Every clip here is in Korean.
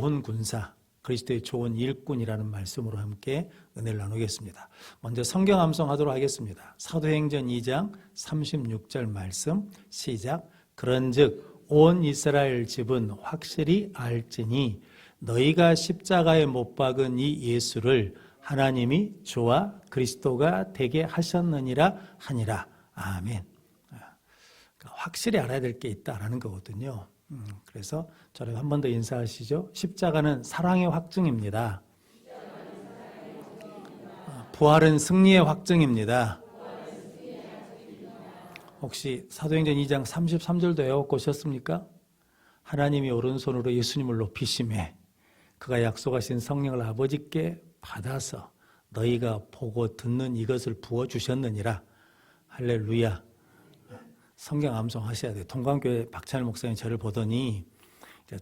좋은 군사, 그리스도의 좋은 일꾼이라는 말씀으로 함께 은혜를 나누겠습니다. 먼저 성경 암송하도록 하겠습니다. 사도행전 2장 36절 말씀 시작. 그런즉 온 이스라엘 집은 확실히 알지니 너희가 십자가에 못 박은 이 예수를 하나님이 주와 그리스도가 되게 하셨느니라 하니라. 아멘. 확실히 알아야 될 게 있다라는 거거든요. 그래서 저를 한 번 더 인사하시죠. 십자가는 사랑의 확증입니다. 부활은 승리의 확증입니다. 혹시 사도행전 2장 33절도 외웠고 오셨습니까? 하나님이 오른손으로 예수님을 높이심에 그가 약속하신 성령을 아버지께 받아서 너희가 보고 듣는 이것을 부어주셨느니라. 할렐루야. 성경 암송하셔야 돼요. 동광교회 박찬일 목사님 저를 보더니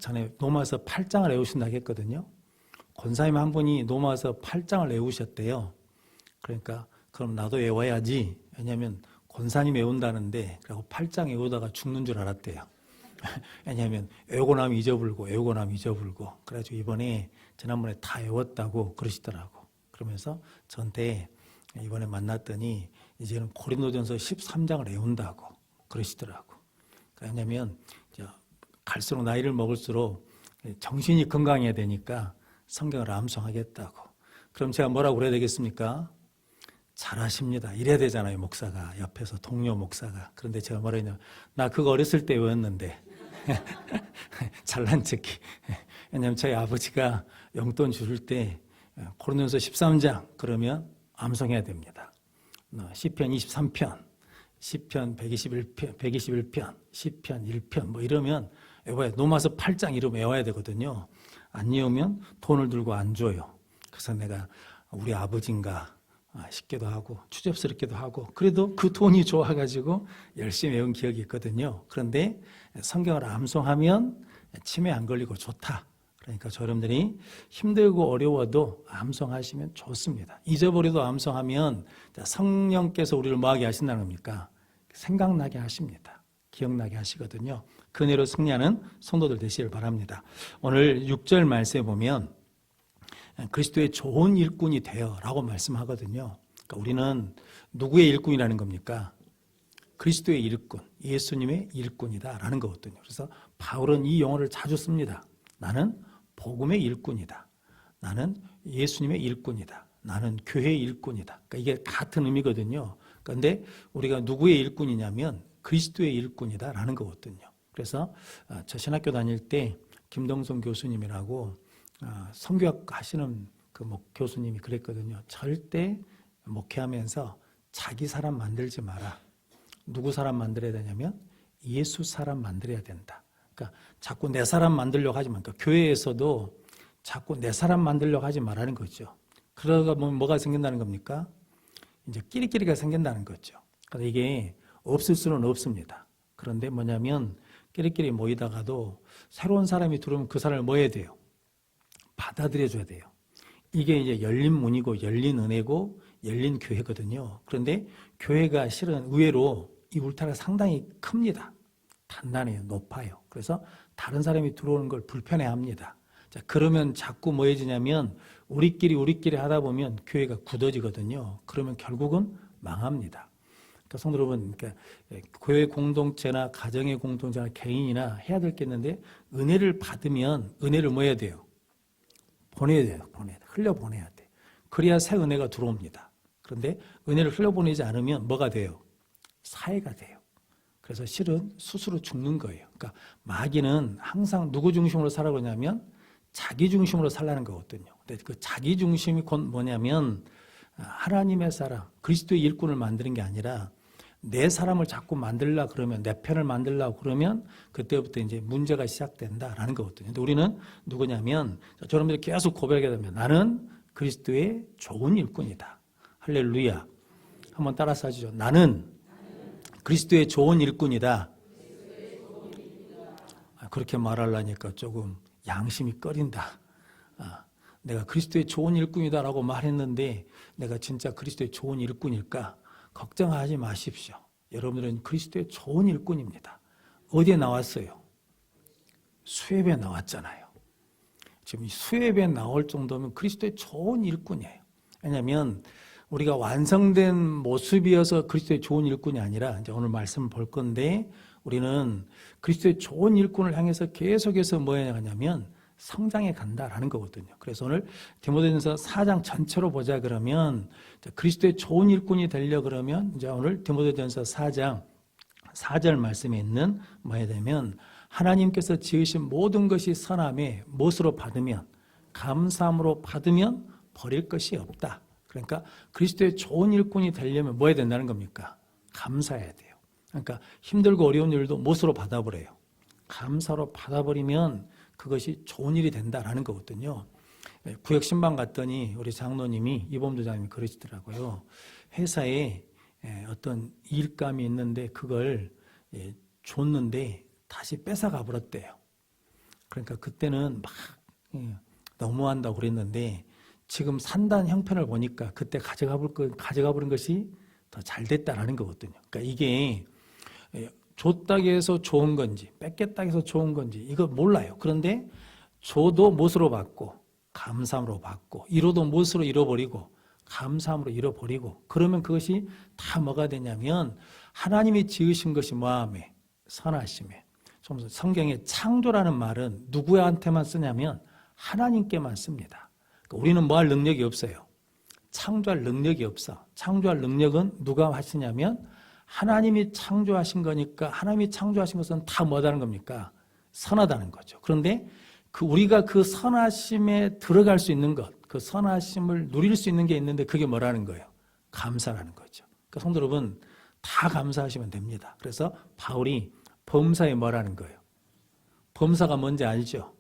전에 로마서 8장을 외우신다고 했거든요. 권사님 한 분이 로마서 8장을 외우셨대요. 그러니까 그럼 나도 외워야지. 왜냐하면 권사님 외운다는데 그리고 8장 외우다가 죽는 줄 알았대요. 왜냐하면 외우고 나면 잊어불고 외우고 나면 잊어불고 그래가지고 이번에 지난번에 다 외웠다고 그러시더라고. 그러면서 저한테 이번에 만났더니 이제는 고린도전서 13장을 외운다고 그러시더라고. 왜냐하면 갈수록 나이를 먹을수록 정신이 건강해야 되니까 성경을 암송하겠다고. 그럼 제가 뭐라고 그래야 되겠습니까? 잘하십니다. 이래야 되잖아요, 목사가. 옆에서 동료 목사가. 그런데 제가 뭐라 했냐면 나 그거 어렸을 때 외웠는데 잘난 척이. 왜냐하면 저희 아버지가 용돈 주실 때 고린도전서 13장 그러면 암송해야 됩니다. 시편 23편, 시편 121편, 시편 1편 뭐 이러면 외워야 로마서 8장 이러면 외워야 되거든요. 안 외우면 돈을 들고 안 줘요. 그래서 내가 우리 아버지인가 싶기도 하고 추접스럽기도 하고 그래도 그 돈이 좋아가지고 열심히 외운 기억이 있거든요. 그런데 성경을 암송하면 치매 안 걸리고 좋다. 그러니까 여러분들이 힘들고 어려워도 암송하시면 좋습니다. 잊어버려도 암송하면 성령께서 우리를 뭐하게 하신다는 겁니까? 생각나게 하십니다. 기억나게 하시거든요. 그 은혜로 승리하는 성도들 되시길 바랍니다. 오늘 6절 말씀에 보면 그리스도의 좋은 일꾼이 되어 라고 말씀하거든요. 그러니까 우리는 누구의 일꾼이라는 겁니까? 그리스도의 일꾼, 예수님의 일꾼이다 라는 거거든요. 그래서 바울은 이 용어를 자주 씁니다. 나는 복음의 일꾼이다. 나는 예수님의 일꾼이다. 나는 교회의 일꾼이다. 그러니까 이게 같은 의미거든요. 그런데 우리가 누구의 일꾼이냐면 그리스도의 일꾼이다 라는 거거든요. 그래서 저 신학교 다닐 때 김동성 교수님이라고 선교학 하시는 그 교수님이 그랬거든요. 절대 목회하면서 자기 사람 만들지 마라. 누구 사람 만들어야 되냐면 예수 사람 만들어야 된다. 그러니까 자꾸 내 사람 만들려고 하지 마. 그러니까 교회에서도 자꾸 내 사람 만들려고 하지 말라는 거죠. 그러다 보면 뭐가 생긴다는 겁니까? 이제 끼리끼리가 생긴다는 거죠. 그래서 이게 없을 수는 없습니다. 그런데 뭐냐면 끼리끼리 모이다가도 새로운 사람이 들어오면 그 사람을 뭐 해야 돼요? 받아들여줘야 돼요. 이게 이제 열린 문이고 열린 은혜고 열린 교회거든요. 그런데 교회가 실은 의외로 이 울타리가 상당히 큽니다. 단단해요. 높아요. 그래서 다른 사람이 들어오는 걸 불편해합니다. 자, 그러면 자꾸 뭐 해지냐면 우리끼리 하다 보면 교회가 굳어지거든요. 그러면 결국은 망합니다. 그러니까 성도 여러분, 그러니까 교회 공동체나 가정의 공동체나 개인이나 해야 될 게 있는데 은혜를 받으면 은혜를 뭐 해야 돼요? 보내야 돼요. 흘려보내야 돼. 그래야 새 은혜가 들어옵니다. 그런데 은혜를 흘려보내지 않으면 뭐가 돼요? 사해가 돼요. 그래서 실은 스스로 죽는 거예요. 그러니까 마귀는 항상 누구 중심으로 살라고 하냐면 자기 중심으로 살라는 거거든요. 근데 그 자기 중심이 곧 뭐냐면 하나님의 사람, 그리스도의 일꾼을 만드는 게 아니라 내 사람을 자꾸 만들려고 그러면 내 편을 만들려고 그러면 그때부터 이제 문제가 시작된다라는 거거든요. 근데 우리는 누구냐면 저놈들이 계속 고백하게 되면 나는 그리스도의 좋은 일꾼이다. 할렐루야. 한번 따라서 하시죠. 나는 그리스도의 좋은 일꾼이다. 그렇게 말하려니까 조금 양심이 꺼린다. 내가 그리스도의 좋은 일꾼이다라고 말했는데 내가 진짜 그리스도의 좋은 일꾼일까? 걱정하지 마십시오. 여러분들은 그리스도의 좋은 일꾼입니다. 어디에 나왔어요? 수협에 나왔잖아요. 지금 수에 배 나올 정도면 그리스도의 좋은 일꾼이에요. 왜냐하면 우리가 완성된 모습이어서 그리스도의 좋은 일꾼이 아니라 이제 오늘 말씀을 볼 건데 우리는 그리스도의 좋은 일꾼을 향해서 계속해서 뭐 하냐면 성장해 간다라는 거거든요. 그래서 오늘 디모데전서 4장 전체로 보자 그러면 그리스도의 좋은 일꾼이 되려 그러면 이제 오늘 디모데전서 4장 4절 말씀에 있는 뭐 해야 되면 하나님께서 지으신 모든 것이 선함에 무엇으로 받으면 감사함으로 받으면 버릴 것이 없다. 그러니까 그리스도의 좋은 일꾼이 되려면 뭐 해야 된다는 겁니까? 감사해야 돼요. 그러니까 힘들고 어려운 일도 무엇으로 받아버려요? 감사로 받아버리면 그것이 좋은 일이 된다라는 거거든요. 구역 신방 갔더니 우리 장로님이 이범도장님이 그러시더라고요. 회사에 어떤 일감이 있는데 그걸 줬는데 다시 뺏어가 버렸대요. 그러니까 그때는 막 너무한다고 그랬는데 지금 산다는 형편을 보니까 그때 가져가 버린 것이 더 잘 됐다라는 거거든요. 그러니까 이게 줬다고 해서 좋은 건지 뺏겠다고 해서 좋은 건지 이거 몰라요. 그런데 줘도 무엇으로 받고 감사함으로 받고 잃어도 무엇으로 잃어버리고 감사함으로 잃어버리고 그러면 그것이 다 뭐가 되냐면 하나님이 지으신 것이 뭐함에 선하심에. 성경에 창조라는 말은 누구한테만 쓰냐면 하나님께만 씁니다. 그러니까 우리는 뭐 할 능력이 없어요. 창조할 능력이 없어. 창조할 능력은 누가 하시냐면 하나님이 창조하신 거니까 하나님이 창조하신 것은 다 뭐다는 겁니까? 선하다는 거죠. 그런데 우리가 그 선하심에 들어갈 수 있는 것, 그 선하심을 누릴 수 있는 게 있는데 그게 뭐라는 거예요? 감사라는 거죠. 그러니까 성도 여러분 다 감사하시면 됩니다. 그래서 바울이 범사에 뭐라는 거예요? 범사가 뭔지 알죠?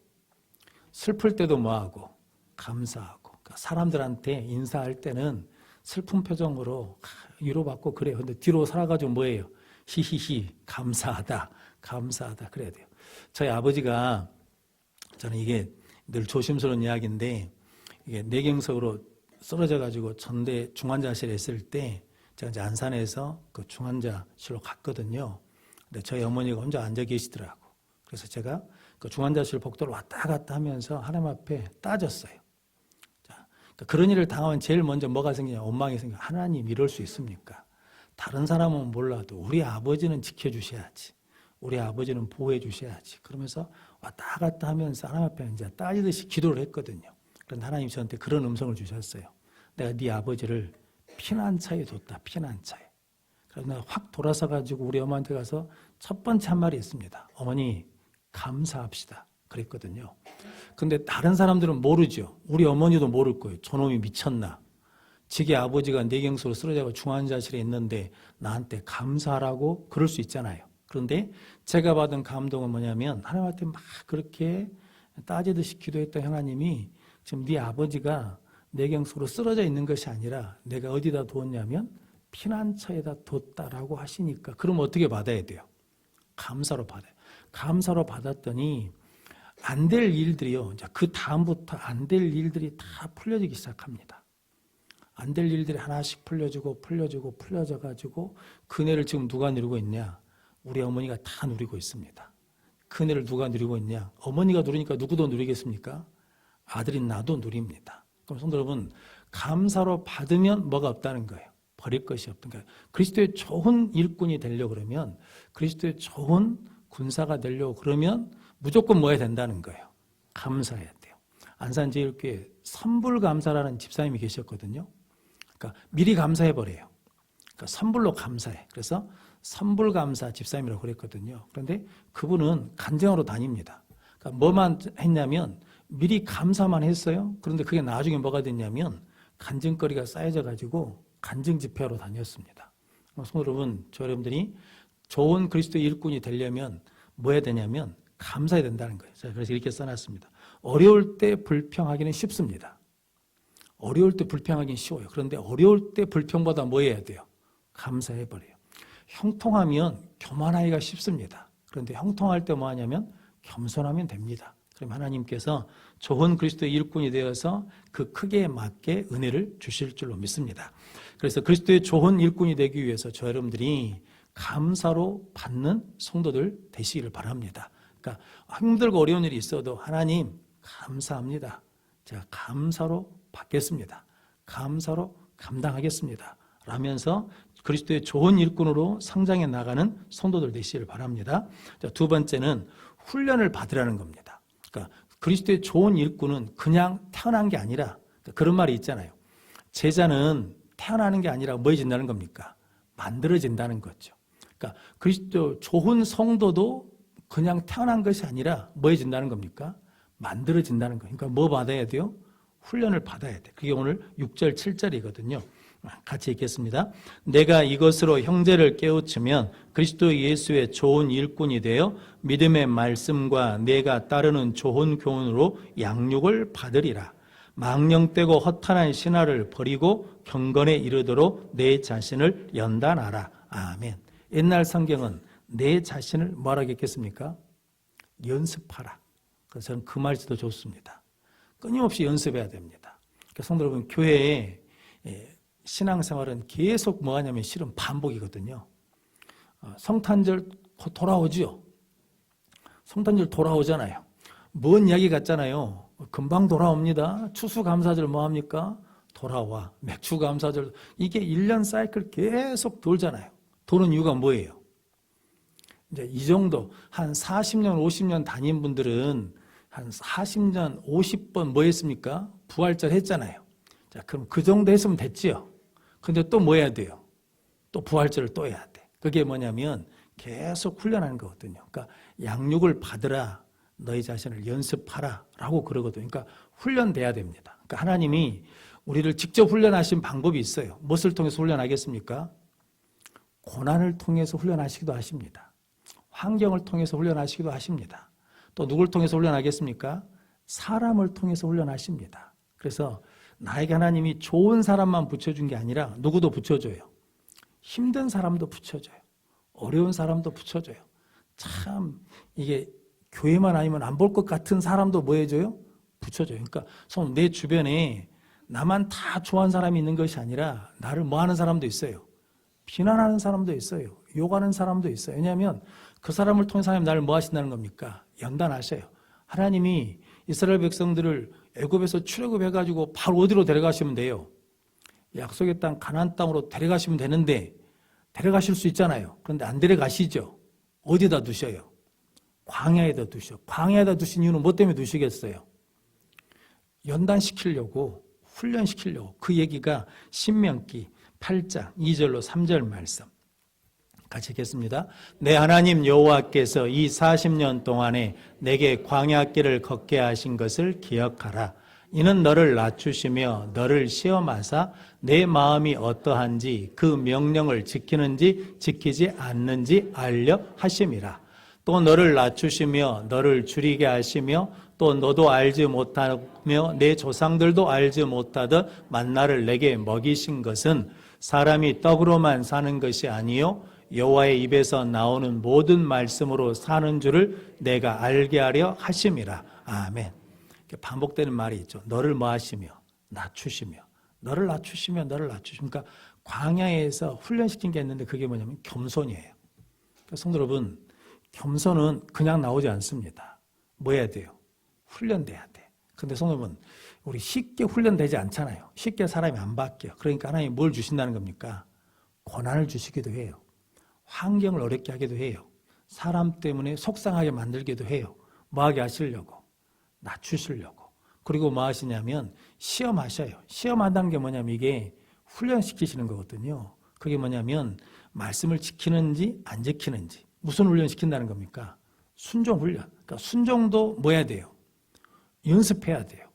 슬플 때도 뭐하고? 감사하고. 그러니까 사람들한테 인사할 때는 슬픈 표정으로 위로받고 그래요. 근데 뒤로 살아가지고 뭐예요? 히히히 감사하다. 감사하다 그래야 돼요. 저희 아버지가 저는 이게 늘 조심스러운 이야기인데 이게 뇌경색으로 쓰러져가지고 전대 중환자실에 있을 때 제가 이제 안산에서 그 중환자실로 갔거든요. 근데 저희 어머니가 혼자 앉아 계시더라고. 그래서 제가 그 중환자실 복도를 왔다 갔다 하면서 하나님 앞에 따졌어요. 자, 그러니까 그런 일을 당하면 제일 먼저 뭐가 생기냐? 원망이 생겨. 하나님 이럴 수 있습니까? 다른 사람은 몰라도 우리 아버지는 지켜주셔야지. 우리 아버지는 보호해 주셔야지. 그러면서 왔다 갔다 하면서 하나님 앞에 이제 따지듯이 기도를 했거든요. 그런데 하나님 저한테 그런 음성을 주셨어요. 내가 네 아버지를 피난처에 뒀다. 피난처에. 그래서 내가 확 돌아서 가지고 우리 어머니한테 가서 첫 번째 한 말이 있습니다. 어머니 감사합시다. 그랬거든요. 근데 다른 사람들은 모르죠. 우리 어머니도 모를 거예요. 저놈이 미쳤나. 지게 아버지가 뇌경색으로 쓰러져서 중환자실에 있는데 나한테 감사하라고 그럴 수 있잖아요. 그런데 제가 받은 감동은 뭐냐면 하나님한테 막 그렇게 따지듯이 기도했던 하나님이 지금 네 아버지가 뇌경색으로 쓰러져 있는 것이 아니라 내가 어디다 두었냐면 피난처에다 뒀다라고 하시니까 그럼 어떻게 받아야 돼요? 감사로 받아요. 감사로 받았더니 안 될 일들이요. 그 다음부터 안 될 일들이 다 풀려지기 시작합니다. 안 될 일들이 하나씩 풀려져가지고 그 은혜를 지금 누가 누리고 있냐? 우리 어머니가 다 누리고 있습니다. 그 은혜를 누가 누리고 있냐? 어머니가 누리니까 누구도 누리겠습니까? 아들인 나도 누립니다. 그럼 성도 여러분 감사로 받으면 뭐가 없다는 거예요. 버릴 것이 없던 거예요. 그리스도의 좋은 일꾼이 되려고 그러면 그리스도의 좋은 군사가 되려고 그러면 무조건 뭐 해야 된다는 거예요. 감사해야 돼요. 안산제일교회 선불감사라는 집사님이 계셨거든요. 그러니까 미리 감사해버려요. 그러니까 선불로 감사해. 그래서 선불감사 집사님이라고 그랬거든요. 그런데 그분은 간증하러 다닙니다. 그러니까 뭐만 했냐면 미리 감사만 했어요. 그런데 그게 나중에 뭐가 됐냐면 간증거리가 쌓여져 가지고 간증 집회하러 다녔습니다. 성도 여러분, 저 여러분들이 좋은 그리스도의 일꾼이 되려면 뭐 해야 되냐면 감사해야 된다는 거예요. 자, 그래서 이렇게 써놨습니다. 어려울 때 불평하기는 쉽습니다. 어려울 때 불평하기는 쉬워요. 그런데 어려울 때 불평보다 뭐 해야 돼요? 감사해버려요. 형통하면 교만하기가 쉽습니다. 그런데 형통할 때 뭐 하냐면 겸손하면 됩니다. 그럼 하나님께서 좋은 그리스도의 일꾼이 되어서 그 크기에 맞게 은혜를 주실 줄로 믿습니다. 그래서 그리스도의 좋은 일꾼이 되기 위해서 저 여러분들이 감사로 받는 성도들 되시기를 바랍니다. 그러니까 힘들고 어려운 일이 있어도 하나님 감사합니다. 제가 감사로 받겠습니다. 감사로 감당하겠습니다. 라면서 그리스도의 좋은 일꾼으로 성장해 나가는 성도들 되시기를 바랍니다. 자, 두 번째는 훈련을 받으라는 겁니다. 그러니까 그리스도의 좋은 일꾼은 그냥 태어난 게 아니라, 그런 말이 있잖아요. 제자는 태어나는 게 아니라 뭐 해진다는 겁니까? 만들어진다는 거죠. 그러니까 그리스도 좋은 성도도 그냥 태어난 것이 아니라 뭐 해진다는 겁니까? 만들어진다는 거예요. 그러니까 뭐 받아야 돼요? 훈련을 받아야 돼. 그게 오늘 6절, 7절이거든요. 같이 읽겠습니다. 내가 이것으로 형제를 깨우치면 그리스도 예수의 좋은 일꾼이 되어 믿음의 말씀과 내가 따르는 좋은 교훈으로 양육을 받으리라. 망령되고 허탄한 신화를 버리고 경건에 이르도록 내 자신을 연단하라. 아멘. 옛날 성경은 내 자신을 뭐라고 했겠습니까? 연습하라. 그래서 저는 그 말씀도 좋습니다. 끊임없이 연습해야 됩니다. 그러니까 성도 여러분, 교회에 신앙생활은 계속 뭐 하냐면 실은 반복이거든요. 성탄절 곧 돌아오죠. 성탄절 돌아오잖아요. 먼 이야기 같잖아요. 금방 돌아옵니다. 추수감사절 뭐 합니까? 돌아와. 맥주감사절. 이게 1년 사이클 계속 돌잖아요. 도는 이유가 뭐예요? 이제 이 정도 한 40년, 50년 다닌 분들은 한 40년, 50번 뭐 했습니까? 부활절 했잖아요. 자, 그럼 그 정도 했으면 됐지요. 근데 또 뭐 해야 돼요? 또 부활절을 또 해야 돼. 그게 뭐냐면 계속 훈련하는 거거든요. 그러니까 양육을 받으라. 너희 자신을 연습하라. 라고 그러거든요. 그러니까 훈련돼야 됩니다. 그러니까 하나님이 우리를 직접 훈련하신 방법이 있어요. 무엇을 통해서 훈련하겠습니까? 고난을 통해서 훈련하시기도 하십니다. 환경을 통해서 훈련하시기도 하십니다. 또 누굴 통해서 훈련하겠습니까? 사람을 통해서 훈련하십니다. 그래서 나에게 하나님이 좋은 사람만 붙여준 게 아니라 누구도 붙여줘요. 힘든 사람도 붙여줘요. 어려운 사람도 붙여줘요. 참 이게 교회만 아니면 안 볼 것 같은 사람도 뭐 해줘요? 붙여줘요. 그러니까 내 주변에 나만 다 좋아하는 사람이 있는 것이 아니라 나를 뭐 하는 사람도 있어요. 비난하는 사람도 있어요. 욕하는 사람도 있어요. 왜냐하면 그 사람을 통해서 하나님 나를 뭐 하신다는 겁니까? 연단하셔요. 하나님이 이스라엘 백성들을 애굽에서 출애굽해가지고 바로 어디로 데려가시면 돼요? 약속의 땅 가나안 땅으로 데려가시면 되는데 데려가실 수 있잖아요. 그런데 안 데려가시죠. 어디다 두셔요? 광야에다 두셔. 광야에다 두신 이유는 뭐 때문에 두시겠어요? 연단시키려고, 훈련시키려고. 그 얘기가 신명기 8장 2절로 3절 말씀 같이 읽겠습니다. 내 하나님 여호와께서 이 40년 동안에 내게 광야길을 걷게 하신 것을 기억하라. 이는 너를 낮추시며 너를 시험하사 내 마음이 어떠한지 그 명령을 지키는지 지키지 않는지 알려 하심이라. 또 너를 낮추시며 너를 줄이게 하시며 또 너도 알지 못하며 내 조상들도 알지 못하던 만나를 내게 먹이신 것은 사람이 떡으로만 사는 것이 아니요 여호와의 입에서 나오는 모든 말씀으로 사는 줄을 내가 알게 하려 하심이라. 아멘. 반복되는 말이 있죠. 너를 뭐 하시며 낮추시며 너를 낮추시며 너를 낮추시며. 그러니까 광야에서 훈련시킨 게 있는데 그게 뭐냐면 겸손이에요. 그러니까 성도 여러분, 겸손은 그냥 나오지 않습니다. 뭐 해야 돼요? 훈련돼야 돼. 근데 성도 여러분, 우리 쉽게 훈련되지 않잖아요. 쉽게 사람이 안 바뀌어요. 그러니까 하나님이 뭘 주신다는 겁니까? 고난을 주시기도 해요. 환경을 어렵게 하기도 해요. 사람 때문에 속상하게 만들기도 해요. 뭐 하게 하시려고? 낮추시려고. 그리고 뭐 하시냐면 시험하셔요. 시험한다는 게 뭐냐면 이게 훈련시키시는 거거든요. 그게 뭐냐면 말씀을 지키는지 안 지키는지. 무슨 훈련시킨다는 겁니까? 순종 훈련. 그러니까 순종도 뭐 해야 돼요? 연습해야 돼요.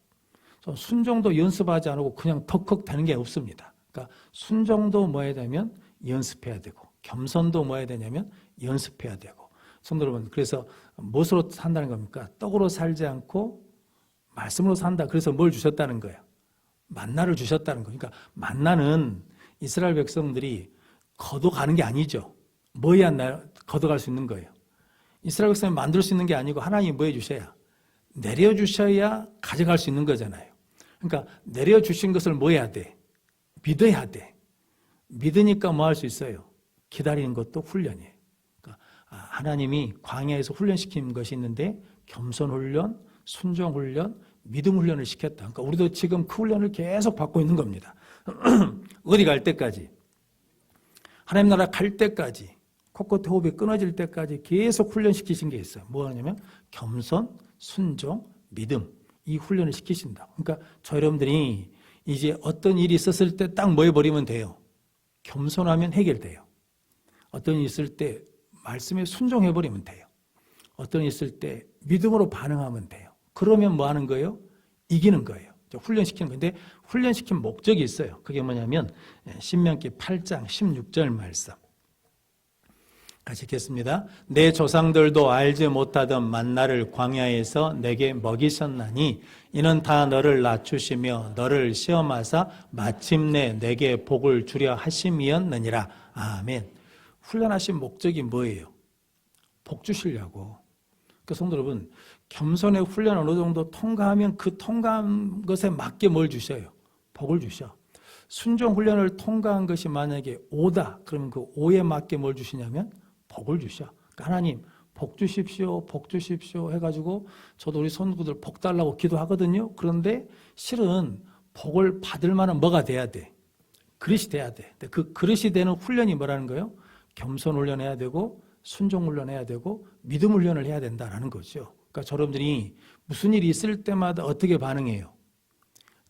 순종도 연습하지 않고 그냥 턱턱 되는 게 없습니다. 그러니까 순종도 뭐 해야 되면 연습해야 되고 겸손도 뭐 해야 되냐면 연습해야 되고. 성도 여러분, 그래서 무엇으로 산다는 겁니까? 떡으로 살지 않고 말씀으로 산다. 그래서 뭘 주셨다는 거예요? 만나를 주셨다는 거예요. 그러니까 만나는 이스라엘 백성들이 걷어가는 게 아니죠. 뭐 해야 걷어갈 수 있는 거예요? 이스라엘 백성이 만들 수 있는 게 아니고 하나님이 뭐 해주셔야? 내려주셔야 가져갈 수 있는 거잖아요. 그러니까 내려주신 것을 뭐 해야 돼? 믿어야 돼. 믿으니까 뭐 할 수 있어요? 기다리는 것도 훈련이에요. 그러니까 하나님이 광야에서 훈련시킨 것이 있는데 겸손 훈련, 순종 훈련, 믿음 훈련을 시켰다. 그러니까 우리도 지금 그 훈련을 계속 받고 있는 겁니다. 어디 갈 때까지, 하나님 나라 갈 때까지, 코끝 호흡이 끊어질 때까지 계속 훈련시키신 게 있어요. 뭐 하냐면 겸손, 순종, 믿음, 이 훈련을 시키신다. 그러니까 저 여러분들이 이제 어떤 일이 있었을 때 딱 뭐 해버리면 돼요. 겸손하면 해결돼요. 어떤 일이 있을 때 말씀에 순종해버리면 돼요. 어떤 일이 있을 때 믿음으로 반응하면 돼요. 그러면 뭐 하는 거예요? 이기는 거예요. 훈련시키는 건데 훈련시킨 목적이 있어요. 그게 뭐냐면 신명기 8장 16절 말씀. 같이 읽겠습니다. 내 조상들도 알지 못하던 만나를 광야에서 내게 먹이셨나니 이는 다 너를 낮추시며 너를 시험하사 마침내 내게 복을 주려 하심이었느니라. 아멘. 훈련하신 목적이 뭐예요? 복 주시려고. 그 성도 여러분, 겸손의 훈련 어느 정도 통과하면 그 통과한 것에 맞게 뭘 주셔요? 복을 주셔. 순종 훈련을 통과한 것이 만약에 오다, 그러면 그 오에 맞게 뭘 주시냐면 복을 주셔. 그러니까 하나님 복 주십시오, 복 주십시오 해가지고 저도 우리 손구들 복 달라고 기도하거든요. 그런데 실은 복을 받을 만한 뭐가 돼야 돼? 그릇이 돼야 돼. 그 그릇이 되는 훈련이 뭐라는 거예요? 겸손 훈련해야 되고 순종 훈련해야 되고 믿음 훈련을 해야 된다라는 거죠. 그러니까 여러분들이 무슨 일이 있을 때마다 어떻게 반응해요?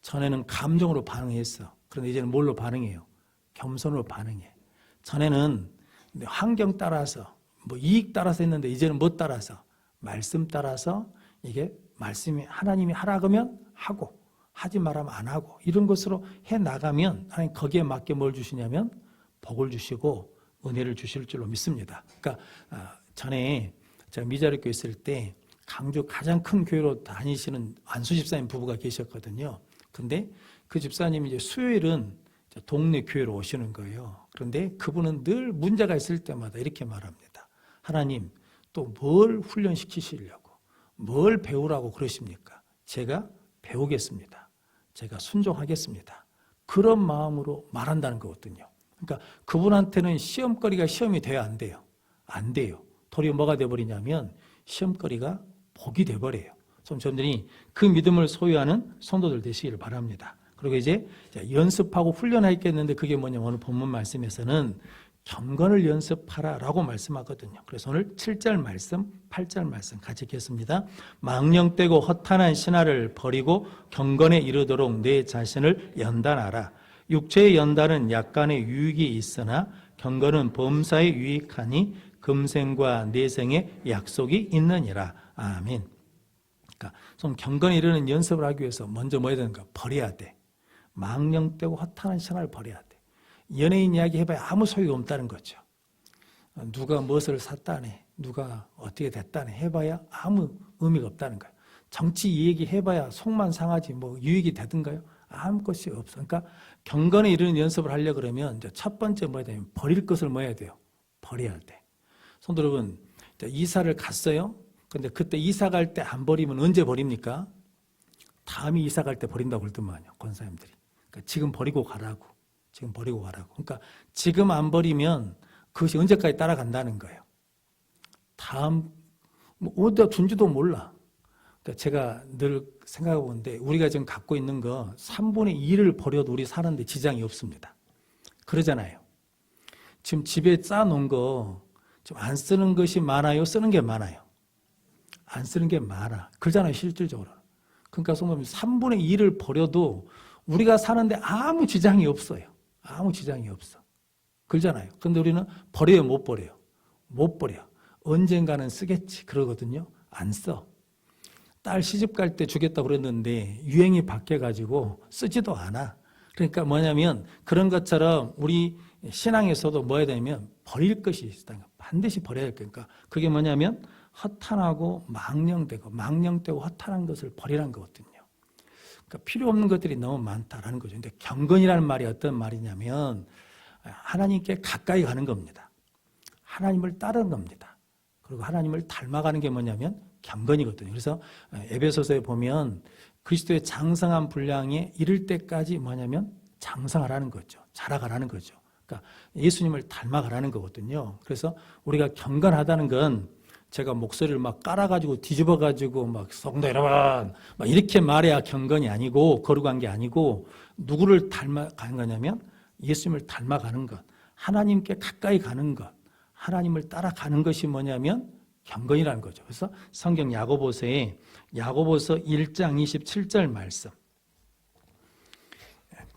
전에는 감정으로 반응했어. 그런데 이제는 뭘로 반응해요? 겸손으로 반응해. 전에는 환경 따라서 뭐 이익 따라서 했는데 이제는 뭐 따라서? 말씀 따라서 이게 말씀이 하나님이 하라 그러면 하고 하지 말라면 안 하고 이런 것으로 해 나가면 하나님 거기에 맞게 뭘 주시냐면 복을 주시고 은혜를 주실 줄로 믿습니다. 그러니까 전에 제가 미자립 교회 있을 때 강주 가장 큰 교회로 다니시는 안수 집사님 부부가 계셨거든요. 근데 그 집사님이 이제 수요일은 동네 교회로 오시는 거예요. 그런데 그분은 늘 문제가 있을 때마다 이렇게 말합니다. 하나님 또 뭘 훈련시키시려고 뭘 배우라고 그러십니까? 제가 배우겠습니다. 제가 순종하겠습니다. 그런 마음으로 말한다는 거거든요. 그러니까 그분한테는 시험거리가 시험이 돼야 안 돼요. 안 돼요. 도리어 뭐가 돼버리냐면 시험거리가 복이 돼버려요. 좀 저분들이 그 믿음을 소유하는 성도들 되시기를 바랍니다. 그리고 이제 연습하고 훈련하겠는데 그게 뭐냐면 오늘 본문 말씀에서는 경건을 연습하라라고 말씀하거든요. 그래서 오늘 7절 말씀, 8절 말씀 같이 읽겠습니다. 망령되고 허탄한 신화를 버리고 경건에 이르도록 내 자신을 연단하라. 육체의 연단은 약간의 유익이 있으나 경건은 범사에 유익하니 금생과 내생의 약속이 있느니라. 아멘. 그러니까 좀 경건에 이르는 연습을 하기 위해서 먼저 뭐 해야 되는가? 버려야 돼. 망령되고 허탄한 신화를 버려야 돼. 연예인 이야기 해봐야 아무 소용이 없다는 거죠. 누가 무엇을 샀다네, 누가 어떻게 됐다네 해봐야 아무 의미가 없다는 거예요. 정치 얘기 해봐야 속만 상하지 뭐 유익이 되든가요? 아무 것이 없어. 그러니까 경건에 이르는 연습을 하려고 그러면 이제 첫 번째 뭐 해야 되냐면 버릴 것을 뭐 해야 돼요? 버려야 돼. 성도 여러분, 이사를 갔어요. 근데 그때 이사 갈 때 안 버리면 언제 버립니까? 다음에 이사 갈 때 버린다고 그러더만요, 권사님들이. 그러니까 지금 버리고 가라고. 지금 버리고 가라고. 그러니까 지금 안 버리면 그것이 언제까지 따라간다는 거예요. 다음 뭐 어디다 둔지도 몰라. 그러니까 제가 늘 생각해 보는데 우리가 지금 갖고 있는 거 3분의 2를 버려도 우리 사는데 지장이 없습니다. 그러잖아요. 지금 집에 쌓아놓은 거 좀 안 쓰는 것이 많아요? 쓰는 게 많아요? 안 쓰는 게 많아. 그러잖아요, 실질적으로. 그러니까 성도님 3분의 2를 버려도 우리가 사는데 아무 지장이 없어요. 아무 지장이 없어. 그러잖아요. 그런데 우리는 버려요, 못 버려요? 못 버려. 언젠가는 쓰겠지. 그러거든요. 안 써. 딸 시집 갈 때 주겠다고 그랬는데 유행이 바뀌어가지고 쓰지도 않아. 그러니까 뭐냐면 그런 것처럼 우리 신앙에서도 뭐 해야 되냐면 버릴 것이 있다. 반드시 버려야 할 거니까 그게 뭐냐면 허탄하고 망령되고 허탄한 것을 버리라는 거거든요. 그러니까 필요 없는 것들이 너무 많다라는 거죠. 근데 경건이라는 말이 어떤 말이냐면 하나님께 가까이 가는 겁니다. 하나님을 따르는 겁니다. 그리고 하나님을 닮아가는 게 뭐냐면 경건이거든요. 그래서 에베소서에 보면 그리스도의 장성한 분량에 이를 때까지 뭐냐면 장성하라는 거죠. 자라가라는 거죠. 그러니까 예수님을 닮아가라는 거거든요. 그래서 우리가 경건하다는 건 제가 목소리를 막 깔아가지고 뒤집어가지고 막 성도 여러분 막 이렇게 말해야 경건이 아니고 거룩한 게 아니고 누구를 닮아가는 거냐면 예수님을 닮아가는 것, 하나님께 가까이 가는 것, 하나님을 따라가는 것이 뭐냐면 경건이라는 거죠. 그래서 성경 야고보서에 야고보서 1장 27절 말씀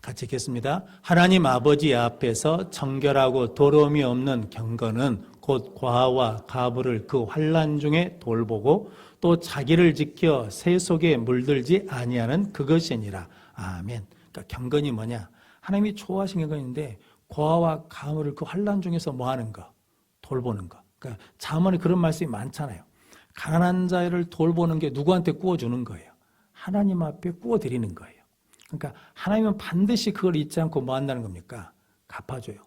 같이 읽겠습니다. 하나님 아버지 앞에서 정결하고 더러움이 없는 경건은 곧 과와 가부를 그 환난 중에 돌보고 또 자기를 지켜 새 속에 물들지 아니하는 그것이니라. 아멘. 그러니까 경건이 뭐냐? 하나님이 좋아하신 경건인데 과와 가부를 그 환난 중에서 뭐 하는 거? 돌보는 거. 그러니까 잠언에 그런 말씀이 많잖아요. 가난한 자를 돌보는 게 누구한테 구워주는 거예요? 하나님 앞에 구워드리는 거예요. 그러니까 하나님은 반드시 그걸 잊지 않고 뭐 한다는 겁니까? 갚아줘요.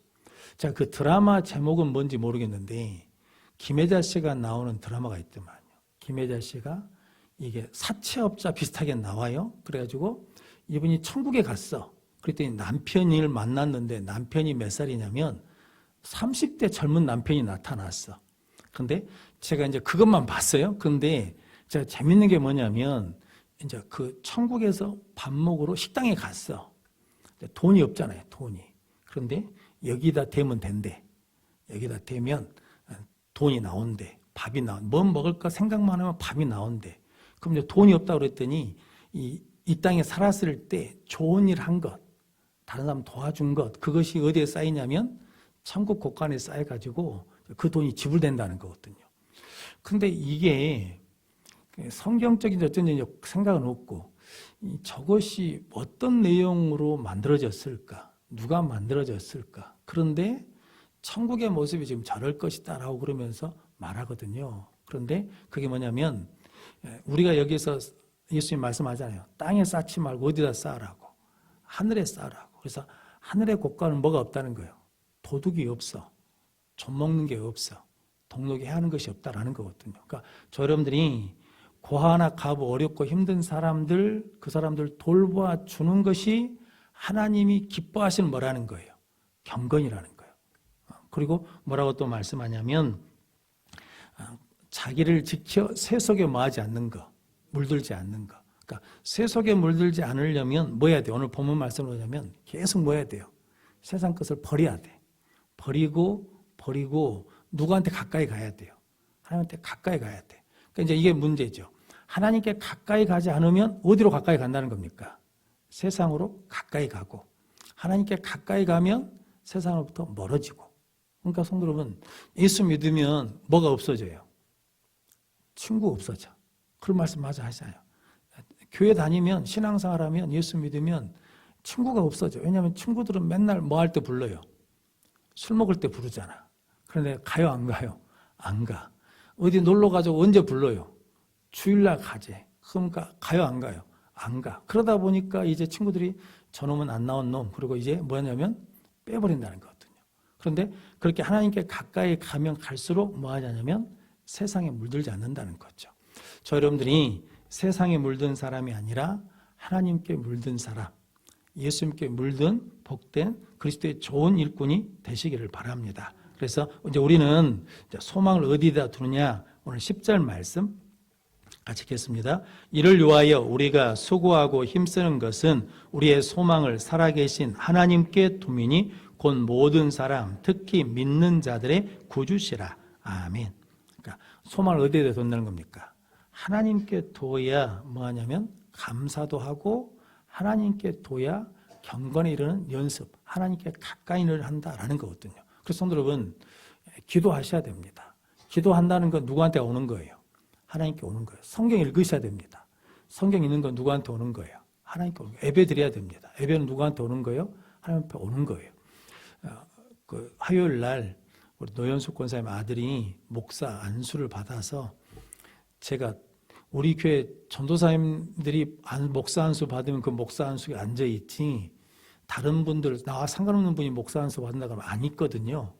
자, 그 드라마 제목은 뭔지 모르겠는데 김혜자 씨가 나오는 드라마가 있더만요. 김혜자 씨가 이게 사채업자 비슷하게 나와요. 그래가지고 이분이 천국에 갔어. 그랬더니 남편을 만났는데 남편이 몇 살이냐면 30대 젊은 남편이 나타났어. 근데 제가 이제 그것만 봤어요. 근데 제가 재밌는 게 뭐냐면 이제 그 천국에서 밥 먹으러 식당에 갔어. 돈이 없잖아요, 돈이. 그런데 여기다 대면 된대. 여기다 대면 돈이 나온대. 밥이 나온. 뭐 먹을까 생각만 하면 밥이 나온대. 그럼 이제 돈이 없다고 그랬더니 이 땅에 살았을 때 좋은 일 한 것, 다른 사람 도와준 것, 그것이 어디에 쌓이냐면 천국 곳간에 쌓여가지고 그 돈이 지불된다는 거거든요. 근데 이게 성경적인 어쩐지 생각은 없고 저것이 어떤 내용으로 만들어졌을까? 누가 만들어졌을까? 그런데 천국의 모습이 지금 저럴 것이다라고 그러면서 말하거든요. 그런데 그게 뭐냐면 우리가 여기서 예수님 말씀하잖아요. 땅에 쌓지 말고 어디다 쌓으라고? 하늘에 쌓으라고. 그래서 하늘의 곳간은 뭐가 없다는 거예요. 도둑이 없어. 좀 먹는 게 없어. 동록이 해하는 것이 없다라는 거거든요. 그러니까 저 여러분들이 고아나 가부 어렵고 힘든 사람들, 그 사람들 돌봐 주는 것이 하나님이 기뻐하시는 뭐라는 거예요? 경건이라는 거예요. 그리고 뭐라고 또 말씀하냐면 자기를 지켜 새 속에 뭐하지 않는 거, 물들지 않는 거. 그러니까 새 속에 물들지 않으려면 뭐 해야 돼요? 오늘 본문 말씀을 보자면 계속 뭐 해야 돼요? 세상 것을 버려야 돼. 버리고 누구한테 가까이 가야 돼요? 하나님한테 가까이 가야 돼. 그러니까 이제 이게 문제죠. 하나님께 가까이 가지 않으면 어디로 가까이 간다는 겁니까? 세상으로 가까이 가고 하나님께 가까이 가면 세상으로부터 멀어지고. 그러니까 성도 여러분, 예수 믿으면 뭐가 없어져요? 친구 없어져. 그런 말씀 맞아 하시잖아요. 교회 다니면 신앙생활하면 예수 믿으면 친구가 없어져. 왜냐하면 친구들은 맨날 뭐 할 때 불러요? 술 먹을 때 부르잖아. 그런데 가요 안 가요? 안 가. 어디 놀러 가자고 언제 불러요? 주일날 가재. 그러니까 가요 안 가요? 안 가. 그러다 보니까 이제 친구들이 저놈은 안 나온 놈. 그리고 이제 뭐냐면 빼버린다는 거거든요. 그런데 그렇게 하나님께 가까이 가면 갈수록 뭐 하냐면 세상에 물들지 않는다는 거죠. 저 여러분들이 세상에 물든 사람이 아니라 하나님께 물든 사람, 예수님께 물든 복된 그리스도의 좋은 일꾼이 되시기를 바랍니다. 그래서 이제 우리는 소망을 어디다 두느냐? 오늘 10절 말씀 같이 읽겠습니다. 이를 위하여 우리가 수고하고 힘쓰는 것은 우리의 소망을 살아계신 하나님께 두미니 곧 모든 사람, 특히 믿는 자들의 구주시라. 아멘. 그러니까 소망을 어디에다 둔다는 겁니까? 하나님께 둬야 뭐하냐면 감사도 하고 하나님께 둬야 경건에 이르는 연습, 하나님께 가까이 한다라는 거거든요. 그래서 성도 여러분, 기도하셔야 됩니다. 기도한다는 건 누구한테 오는 거예요? 하나님께 오는 거예요. 성경 읽으셔야 됩니다. 성경 읽는 건 누구한테 오는 거예요? 하나님께 오는 거예요. 예배 드려야 됩니다. 예배는 누구한테 오는 거예요? 하나님 앞에 오는 거예요. 그 화요일 날 우리 노현숙 권사님 아들이 목사 안수를 받아서 제가 우리 교회 전도사님들이 목사 안수 받으면 그 목사 안수에 앉아있지 다른 분들 나와 상관없는 분이 목사 안수 받는다 그러면 안 있거든요.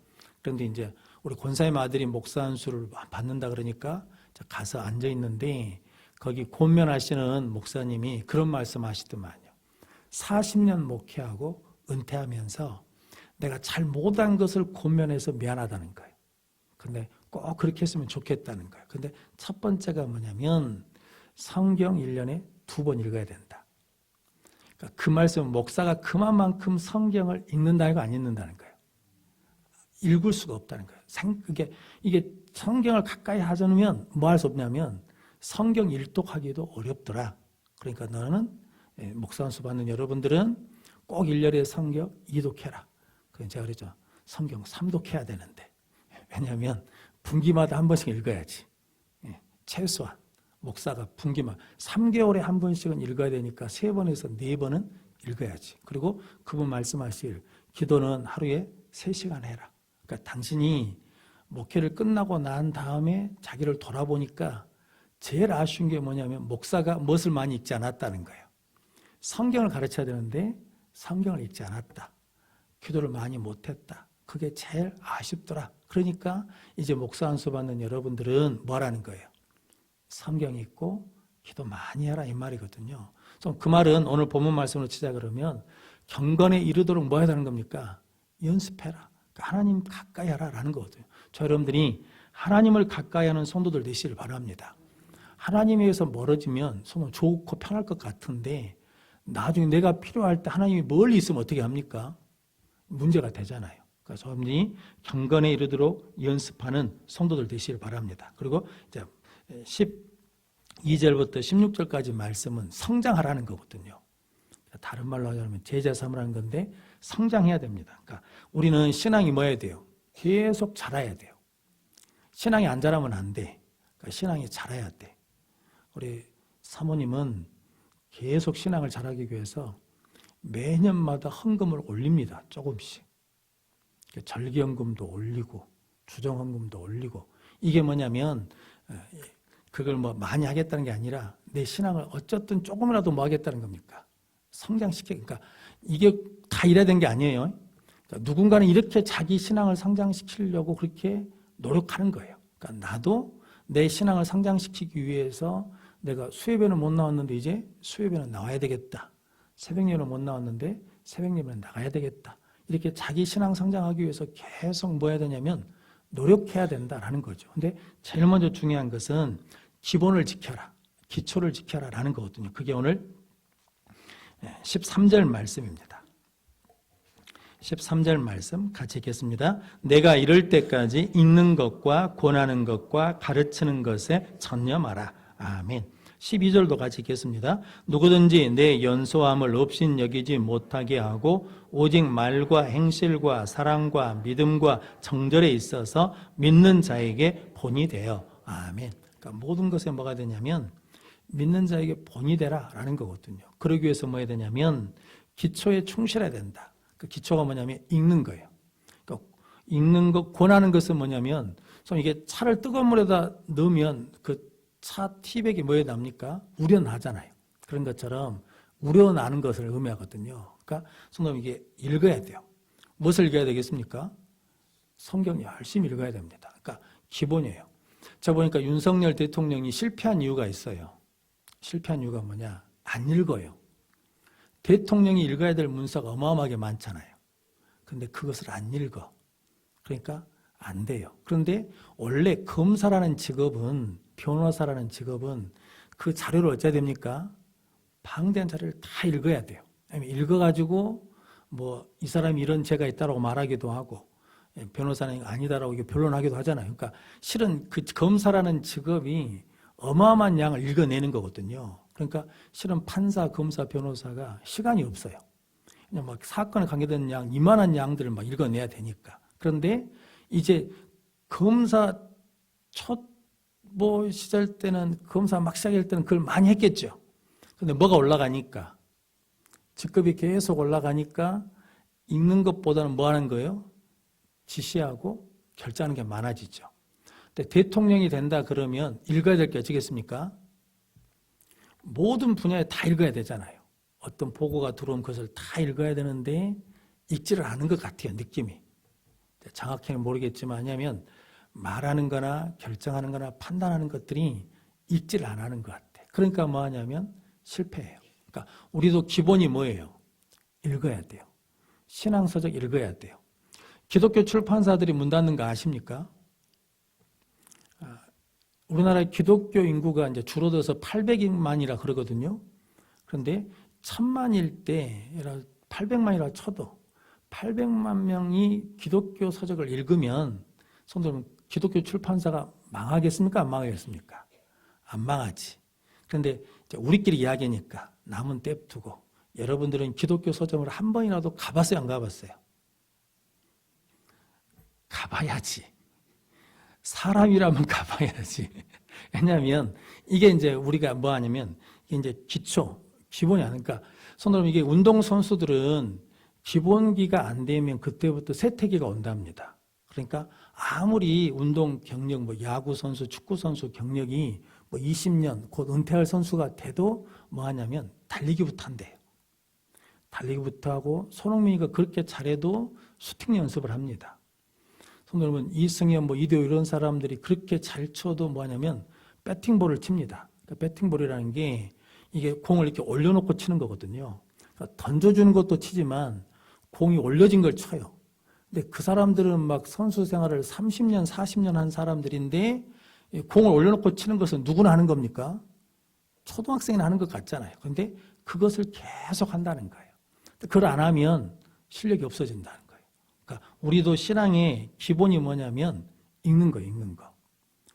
그런데 이제 우리 권사님 아들이 목사 안수를 받는다 그러니까 가서 앉아있는데 거기 권면하시는 목사님이 그런 말씀 하시더만요. 40년 목회하고 은퇴하면서 내가 잘 못한 것을 권면해서 미안하다는 거예요. 근데 꼭 그렇게 했으면 좋겠다는 거예요. 근데 첫 번째가 뭐냐면 성경 1년에 2번 읽어야 된다. 그러니까 그 말씀은 목사가 그만큼 성경을 읽는다는 거 안 읽는다는 거예요. 읽을 수가 없다는 거예요. 이게 성경을 가까이 하자면 뭐 할 수 없냐면 성경 일독하기도 어렵더라. 그러니까 너는 목사 안수 받는 여러분들은 꼭 1년에 성경 2독해라. 그건 제가 그랬죠. 성경 3독해야 되는데. 왜냐하면 분기마다 한 번씩 읽어야지. 최소한 목사가 분기마다 3개월에 한 번씩은 읽어야 되니까 3번에서 4번은 읽어야지. 그리고 그분 말씀하실 기도는 하루에 3시간 해라. 그러니까 당신이 목회를 끝나고 난 다음에 자기를 돌아보니까 제일 아쉬운 게 뭐냐면 목사가 무엇을 많이 읽지 않았다는 거예요. 성경을 가르쳐야 되는데 성경을 읽지 않았다. 기도를 많이 못했다. 그게 제일 아쉽더라. 그러니까 이제 목사 안수 받는 여러분들은 뭐라는 거예요? 성경 읽고 기도 많이 해라 이 말이거든요. 그 말은 오늘 본문 말씀으로 치자 그러면 경건에 이르도록 뭐 해야 되는 겁니까? 연습해라. 하나님 가까이 하라라는 거거든요. 저 여러분들이 하나님을 가까이 하는 성도들 되시길 바랍니다. 하나님에 의해서 멀어지면 정말 좋고 편할 것 같은데 나중에 내가 필요할 때 하나님이 멀리 있으면 어떻게 합니까? 문제가 되잖아요. 그래서 여러분들이 경건에 이르도록 연습하는 성도들 되시길 바랍니다. 그리고 이제 12절부터 16절까지 말씀은 성장하라는 거거든요. 다른 말로 하자면 제자 삼으라는 건데 성장해야 됩니다. 그러니까 우리는 신앙이 뭐 해야 돼요? 계속 자라야 돼요. 신앙이 안 자라면 안 돼. 그러니까 신앙이 자라야 돼. 우리 사모님은 계속 신앙을 자라기 위해서 매년마다 헌금을 올립니다. 조금씩. 절기헌금도 올리고 주정헌금도 올리고 이게 뭐냐면 그걸 뭐 많이 하겠다는 게 아니라 내 신앙을 어쨌든 조금이라도 뭐 하겠다는 겁니까? 성장시켜. 그러니까 이게 다 이래야 되는 게 아니에요. 그러니까 누군가는 이렇게 자기 신앙을 성장시키려고 그렇게 노력하는 거예요. 그러니까 나도 내 신앙을 성장시키기 위해서 내가 수협에는 못 나왔는데 이제 수협에는 나와야 되겠다. 새벽예배는 못 나왔는데 새벽예배는 나가야 되겠다. 이렇게 자기 신앙 성장하기 위해서 계속 뭐 해야 되냐면 노력해야 된다라는 거죠. 근데 제일 먼저 중요한 것은 기본을 지켜라. 기초를 지켜라라는 거거든요. 그게 오늘 13절 말씀입니다. 13절 말씀 같이 읽겠습니다. 내가 이럴 때까지 읽는 것과 권하는 것과 가르치는 것에 전념하라. 아멘. 12절도 같이 읽겠습니다. 누구든지 내 연소함을 없인 여기지 못하게 하고 오직 말과 행실과 사랑과 믿음과 정절에 있어서 믿는 자에게 본이 되어. 아멘. 그러니까 모든 것에 뭐가 되냐면 믿는 자에게 본이 되라라는 거거든요. 그러기 위해서 뭐 해야 되냐면 기초에 충실해야 된다. 그 기초가 뭐냐면 읽는 거예요. 그러니까 읽는 것, 권하는 것은 뭐냐면 이게 차를 뜨거운 물에다 넣으면 그 차 티백이 뭐에 납니까? 우려나잖아요. 그런 것처럼 우려나는 것을 의미하거든요. 그러니까 성도님 이게 읽어야 돼요. 무엇을 읽어야 되겠습니까? 성경 열심히 읽어야 됩니다. 그러니까 기본이에요. 제가 보니까 윤석열 대통령이 실패한 이유가 있어요. 실패한 이유가 뭐냐? 안 읽어요. 대통령이 읽어야 될 문서가 어마어마하게 많잖아요. 그런데 그것을 안 읽어. 그러니까 안 돼요. 그런데 원래 검사라는 직업은 변호사라는 직업은 그 자료를 어찌해야 됩니까? 방대한 자료를 다 읽어야 돼요. 읽어가지고 뭐 이 사람이 이런 죄가 있다고 말하기도 하고 변호사는 아니다라고 변론하기도 하잖아요. 그러니까 실은 그 검사라는 직업이 어마어마한 양을 읽어내는 거거든요. 그러니까 실은 판사, 검사, 변호사가 시간이 없어요. 그냥 막 사건에 관계된 양, 이만한 양들을 막 읽어내야 되니까. 그런데 이제 검사 시절 때는 검사 막 시작할 때는 그걸 많이 했겠죠. 근데 뭐가 올라가니까 직급이 계속 올라가니까 읽는 것보다는 뭐 하는 거예요? 지시하고 결정하는 게 많아지죠. 근데 대통령이 된다 그러면 읽어야 될 게 어찌겠습니까? 모든 분야에 다 읽어야 되잖아요. 어떤 보고가 들어온 것을 다 읽어야 되는데 읽지를 않은 것 같아요. 느낌이. 정확히는 모르겠지만 왜냐하면 말하는 거나 결정하는 거나 판단하는 것들이 읽지를 안 하는 것 같아. 그러니까 뭐 하냐면 실패해요. 그러니까 우리도 기본이 뭐예요? 읽어야 돼요. 신앙서적 읽어야 돼요. 기독교 출판사들이 문 닫는 거 아십니까? 우리나라 기독교 인구가 이제 줄어들어서 800만이라 그러거든요. 그런데 1000만일 때 800만이라 쳐도 800만 명이 기독교 서적을 읽으면 성도님, 기독교 출판사가 망하겠습니까? 안 망하겠습니까? 안 망하지. 그런데 이제 우리끼리 이야기니까 남은 떼 두고 여러분들은 기독교 서점을 한 번이라도 가봤어요? 안 가봤어요? 가봐야지. 사람이라면 가봐야지. 왜냐하면 이게 이제 우리가 뭐 하냐면 이게 이제 기본이 아니니까 성도님, 이게 운동선수들은 기본기가 안 되면 그때부터 쇠퇴기가 온답니다. 그러니까 아무리 운동 경력, 뭐 야구 선수, 축구 선수 경력이 뭐 20년 곧 은퇴할 선수가 돼도 뭐 하냐면 달리기부터 한대요. 달리기부터 하고 손흥민이가 그렇게 잘해도 슈팅 연습을 합니다. 여러분, 이승현, 뭐 이대호 이런 사람들이 그렇게 잘 쳐도 뭐 하냐면 배팅볼을 칩니다. 그러니까 배팅볼이라는 게 이게 공을 이렇게 올려놓고 치는 거거든요. 그러니까 던져주는 것도 치지만 공이 올려진 걸 쳐요. 근데 그 사람들은 막 선수 생활을 30년, 40년 한 사람들인데 공을 올려놓고 치는 것은 누구나 하는 겁니까? 초등학생이나 하는 것 같잖아요. 그런데 그것을 계속 한다는 거예요. 그걸 안 하면 실력이 없어진다는 거예요. 그러니까 우리도 신앙의 기본이 뭐냐면 읽는 거, 읽는 거.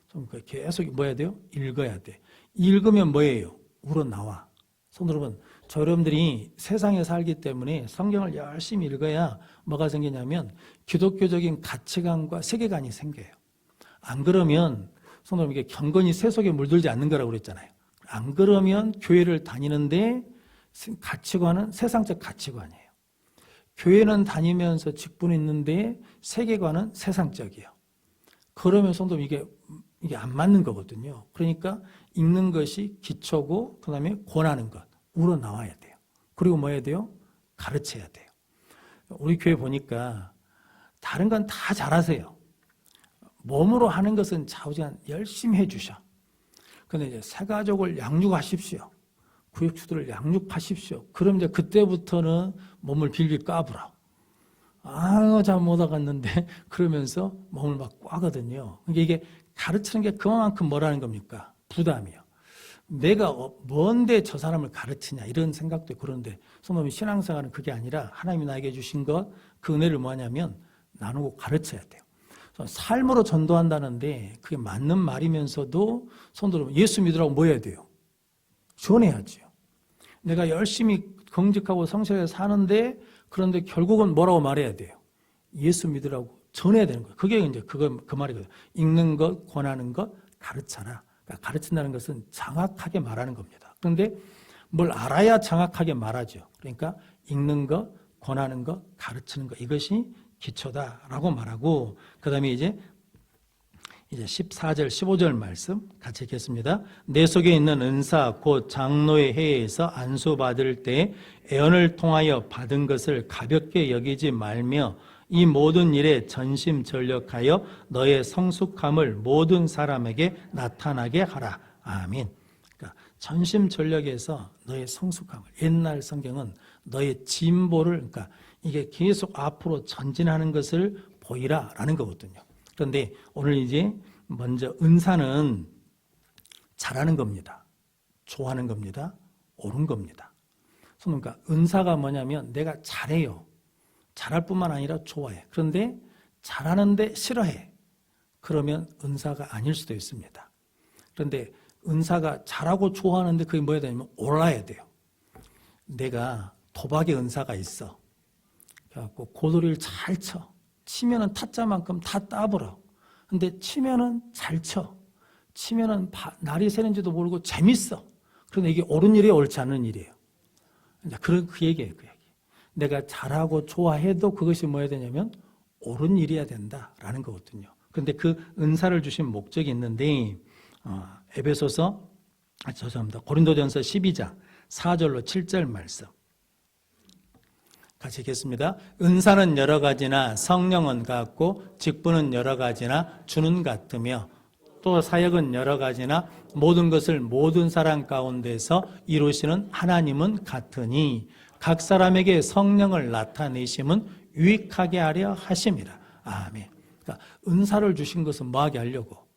그러니까 계속 뭐 해야 돼요? 읽어야 돼. 읽으면 뭐예요? 우러나와. 성도 여러분, 여러분들이 세상에 살기 때문에 성경을 열심히 읽어야 뭐가 생기냐면 기독교적인 가치관과 세계관이 생겨요. 안 그러면 성도 여러분, 이게 경건이 새 속에 물들지 않는 거라고 그랬잖아요. 안 그러면 교회를 다니는데 가치관은 세상적 가치관이에요. 교회는 다니면서 직분이 있는데 세계관은 세상적이에요. 그러면 성도 이게 안 맞는 거거든요. 그러니까 읽는 것이 기초고 그다음에 권하는 것, 우러나와야 돼요. 그리고 뭐 해야 돼요? 가르쳐야 돼요. 우리 교회 보니까 다른 건 다 잘하세요. 몸으로 하는 것은 좌우지간 열심히 해주셔. 그런데 이제 새 가족을 양육하십시오. 구역주들을 양육하십시오. 그럼 이제 그때부터는 몸을 빌빌 까불어. 잘 못 와갔는데 그러면서 몸을 막 꽈거든요. 그러니까 이게 가르치는 게 그만큼 뭐라는 겁니까? 부담이요. 내가 뭔데 저 사람을 가르치냐 이런 생각도 그런데 성도님, 신앙생활은 그게 아니라 하나님이 나에게 주신 것, 그 은혜를 뭐냐면 나누고 가르쳐야 돼요. 삶으로 전도한다는데 그게 맞는 말이면서도 성도님, 예수 믿으라고 뭐 해야 돼요? 전해야죠. 내가 열심히 긍직하고 성실하게 사는데 그런데 결국은 뭐라고 말해야 돼요? 예수 믿으라고 전해야 되는 거예요. 그게 이제 그 말이거든요. 읽는 것, 권하는 것, 가르쳐라. 그러니까 가르친다는 것은 정확하게 말하는 겁니다. 그런데 뭘 알아야 정확하게 말하죠. 그러니까 읽는 것, 권하는 것, 가르치는 것, 이것이 기초다라고 말하고, 그 다음에 이제 14절, 15절 말씀 같이 읽겠습니다. 내 속에 있는 은사 곧 장로의 해에서 안수받을 때 애언을 통하여 받은 것을 가볍게 여기지 말며 이 모든 일에 전심전력하여 너의 성숙함을 모든 사람에게 나타나게 하라. 아멘. 그러니까 전심전력에서 너의 성숙함을, 옛날 성경은 너의 진보를, 그러니까 이게 계속 앞으로 전진하는 것을 보이라라는 거거든요. 그런데 오늘 이제 먼저 은사는 잘하는 겁니다. 좋아하는 겁니다. 옳은 겁니다. 그러니까 은사가 뭐냐면 내가 잘해요. 잘할 뿐만 아니라 좋아해. 그런데 잘하는데 싫어해. 그러면 은사가 아닐 수도 있습니다. 그런데 은사가 잘하고 좋아하는데 그게 뭐야 되냐면 올라야 돼요. 내가 도박의 은사가 있어. 그래갖고 고도리를 잘 쳐. 치면은 타짜만큼 다 따버려. 근데 치면은 잘 쳐. 치면은 날이 새는지도 모르고 재밌어. 그런데 이게 옳은 일이에요, 옳지 않은 일이에요. 그 얘기예요, 그 얘기. 내가 잘하고 좋아해도 그것이 뭐야 되냐면 옳은 일이어야 된다라는 거거든요. 그런데 그 은사를 주신 목적이 있는데 고린도전서 12장 4절로 7절 말씀 같이 읽겠습니다. 은사는 여러 가지나 성령은 같고 직분은 여러 가지나 주는 같으며 또 사역은 여러 가지나 모든 것을 모든 사람 가운데서 이루시는 하나님은 같으니 각 사람에게 성령을 나타내심은 유익하게 하려 하심이라. 아멘. 그러니까 은사를 주신 것은 뭐하게 하려고?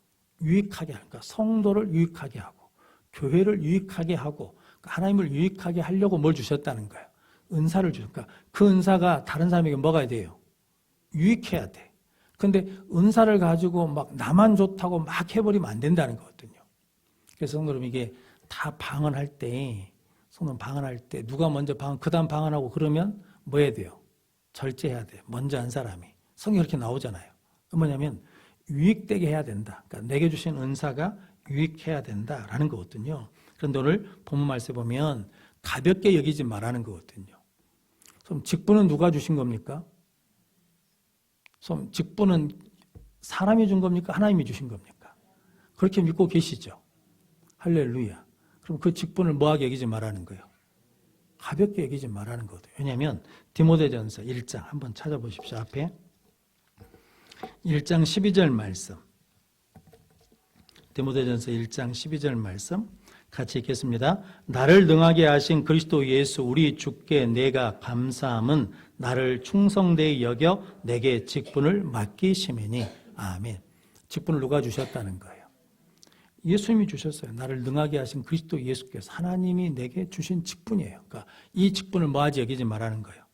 유익하게 하니까 성도를 유익하게 하고 교회를 유익하게 하고 하나님을 유익하게 하려고 뭘 주셨다는 거예요. 은사를 주니까 그 은사가 다른 사람에게 뭐가 돼요? 유익해야 돼. 근데 은사를 가지고 막 나만 좋다고 막 해버리면 안 된다는 거거든요. 그래서 성도 여러분 이게 다 방언할 때 성도 방언할 때 누가 먼저 그 다음 방언하고 그러면 뭐 해야 돼요? 절제해야 돼요. 먼저 한 사람이. 성경에 그렇게 나오잖아요. 뭐냐면 유익되게 해야 된다. 그러니까 내게 주신 은사가 유익해야 된다라는 거거든요. 그런데 오늘 본문 말씀에 보면 가볍게 여기지 말라는 거거든요. 그럼 직분은 누가 주신 겁니까? 그럼 직분은 사람이 준 겁니까? 하나님이 주신 겁니까? 그렇게 믿고 계시죠? 할렐루야. 그럼 그 직분을 뭐하게 여기지 말라는 거예요? 가볍게 여기지 말라는 거거든요. 왜냐하면 디모데전서 1장 한번 찾아보십시오. 앞에 1장 12절 말씀, 디모데전서 1장 12절 말씀 같이 읽겠습니다. 나를 능하게 하신 그리스도 예수 우리 주께 내가 감사함은 나를 충성되이 여겨 내게 직분을 맡기심이니. 아멘. 직분을 누가 주셨다는 거예요? 예수님이 주셨어요. 나를 능하게 하신 그리스도 예수께서 하나님이 내게 주신 직분이에요. 그러니까 이 직분을 뭐하지 여기지 말라는 거예요.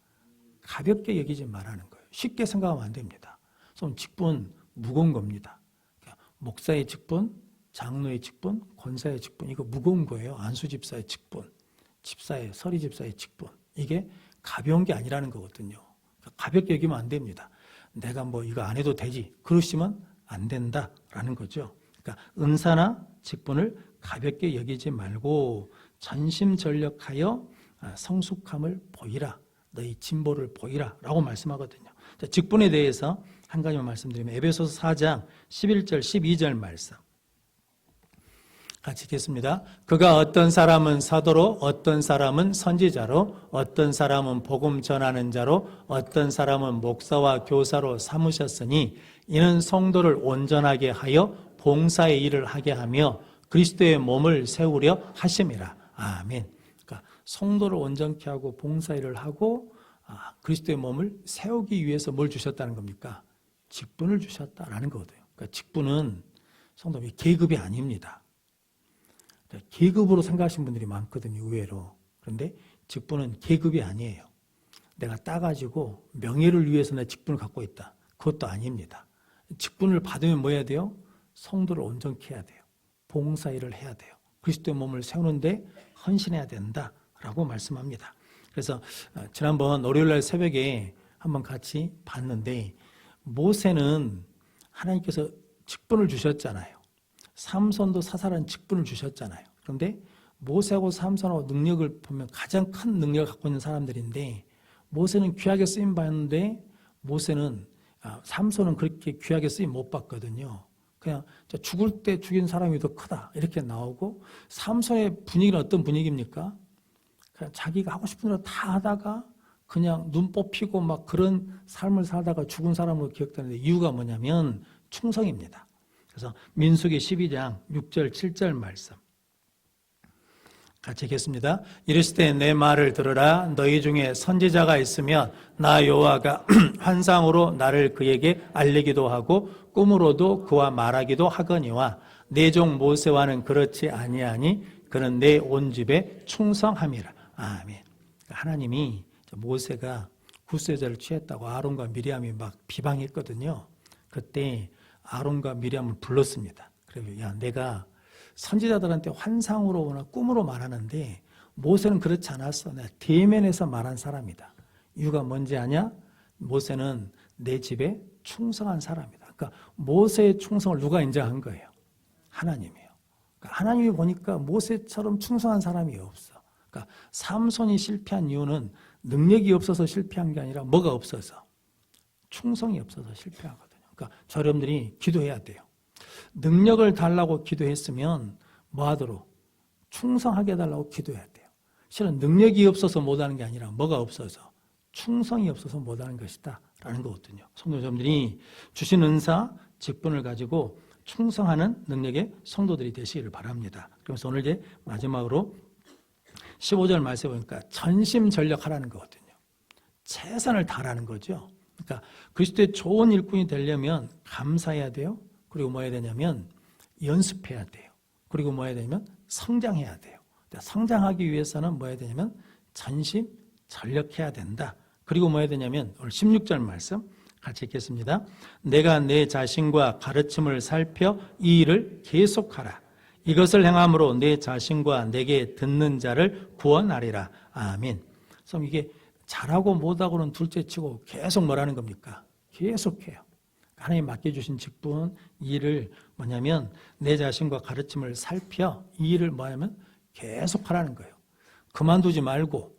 가볍게 여기지 말라는 거예요. 쉽게 생각하면 안 됩니다. 그럼 직분 무거운 겁니다. 그러니까 목사의 직분, 장로의 직분, 권사의 직분 이거 무거운 거예요. 안수집사의 직분, 집사의 서리집사의 직분 이게 가벼운 게 아니라는 거거든요. 그러니까 가볍게 여기면 안 됩니다. 내가 뭐 이거 안 해도 되지 그러시면 안 된다라는 거죠. 그러니까 은사나 직분을 가볍게 여기지 말고 전심전력하여 성숙함을 보이라. 너희 진보를 보이라 라고 말씀하거든요. 자, 직분에 대해서 한 가지만 말씀드리면 에베소서 4장 11절 12절 말씀 같이 읽겠습니다. 그가 어떤 사람은 사도로 어떤 사람은 선지자로 어떤 사람은 복음 전하는 자로 어떤 사람은 목사와 교사로 삼으셨으니 이는 성도를 온전하게 하여 봉사의 일을 하게 하며 그리스도의 몸을 세우려 하심이라. 아멘. 그러니까 성도를 온전케 하고 봉사일을 하고 그리스도의 몸을 세우기 위해서 뭘 주셨다는 겁니까? 직분을 주셨다라는 거거든요. 그러니까 직분은 성도의 계급이 아닙니다. 계급으로 생각하시는 분들이 많거든요. 의외로. 그런데 직분은 계급이 아니에요. 내가 따가지고 명예를 위해서 내 직분을 갖고 있다. 그것도 아닙니다. 직분을 받으면 뭐 해야 돼요? 성도를 온전케 해야 돼요. 봉사일을 해야 돼요. 그리스도의 몸을 세우는데 헌신해야 된다라고 말씀합니다. 그래서 지난번 월요일날 새벽에 한번 같이 봤는데 모세는 하나님께서 직분을 주셨잖아요. 삼손도 사사라는 직분을 주셨잖아요. 그런데 모세하고 삼손하고 능력을 보면 가장 큰 능력을 갖고 있는 사람들인데 모세는 귀하게 쓰임 받는데 삼손은 그렇게 귀하게 쓰임 못 받거든요. 그냥 죽을 때 죽인 사람이 더 크다 이렇게 나오고 삼손의 분위기는 어떤 분위기입니까? 그냥 자기가 하고 싶은 대로 다 하다가 그냥 눈 뽑히고 막 그런 삶을 살다가 죽은 사람으로 기억되는데 이유가 뭐냐면 충성입니다. 그래서 민수기 12장 6절 7절 말씀 같이 읽겠습니다. 이르시되 내 말을 들으라. 너희 중에 선지자가 있으면 나 여호와가 환상으로 나를 그에게 알리기도 하고 꿈으로도 그와 말하기도 하거니와 내 종 모세와는 그렇지 아니하니 그는 내 온 집에 충성함이라. 아멘. 하나님이 모세가 굿세자를 취했다고 아론과 미리암이 막 비방했거든요. 그때 아론과 미리암을 불렀습니다. 그래서 야 내가 선지자들한테 환상으로나 꿈으로 말하는데 모세는 그렇지 않았어. 내가 대면에서 말한 사람이다. 이유가 뭔지 아냐? 모세는 내 집에 충성한 사람이다. 그러니까 모세의 충성을 누가 인정한 거예요? 하나님이에요. 그러니까 하나님이 보니까 모세처럼 충성한 사람이 없어. 그러니까 삼손이 실패한 이유는 능력이 없어서 실패한 게 아니라 뭐가 없어서? 충성이 없어서 실패하거든요. 그러니까 여러분들이 기도해야 돼요. 능력을 달라고 기도했으면 뭐 하도록? 충성하게 해달라고 기도해야 돼요. 실은 능력이 없어서 못하는 게 아니라 뭐가 없어서? 충성이 없어서 못하는 것이다 라는 거거든요. 성도님들이 주신 은사, 직분을 가지고 충성하는 능력의 성도들이 되시기를 바랍니다. 그래서 오늘 이제 마지막으로 15절 말씀에 보니까 전심전력하라는 거거든요. 최선을 다하라는 거죠. 그러니까 그리스도의 좋은 일꾼이 되려면 감사해야 돼요. 그리고 뭐 해야 되냐면 연습해야 돼요. 그리고 뭐 해야 되냐면 성장해야 돼요. 성장하기 위해서는 뭐 해야 되냐면 전심전력해야 된다. 그리고 뭐 해야 되냐면 오늘 16절 말씀 같이 읽겠습니다. 내가 내 자신과 가르침을 살펴 이 일을 계속하라. 이것을 행함으로 내 자신과 내게 듣는 자를 구원하리라. 아멘. 그래서 이게 잘하고 못하고는 둘째치고 계속 뭐라는 겁니까? 계속해요. 하나님 맡겨주신 직분, 이 일을 뭐냐면 내 자신과 가르침을 살펴 이 일을 뭐냐면 계속 하라는 거예요. 그만두지 말고,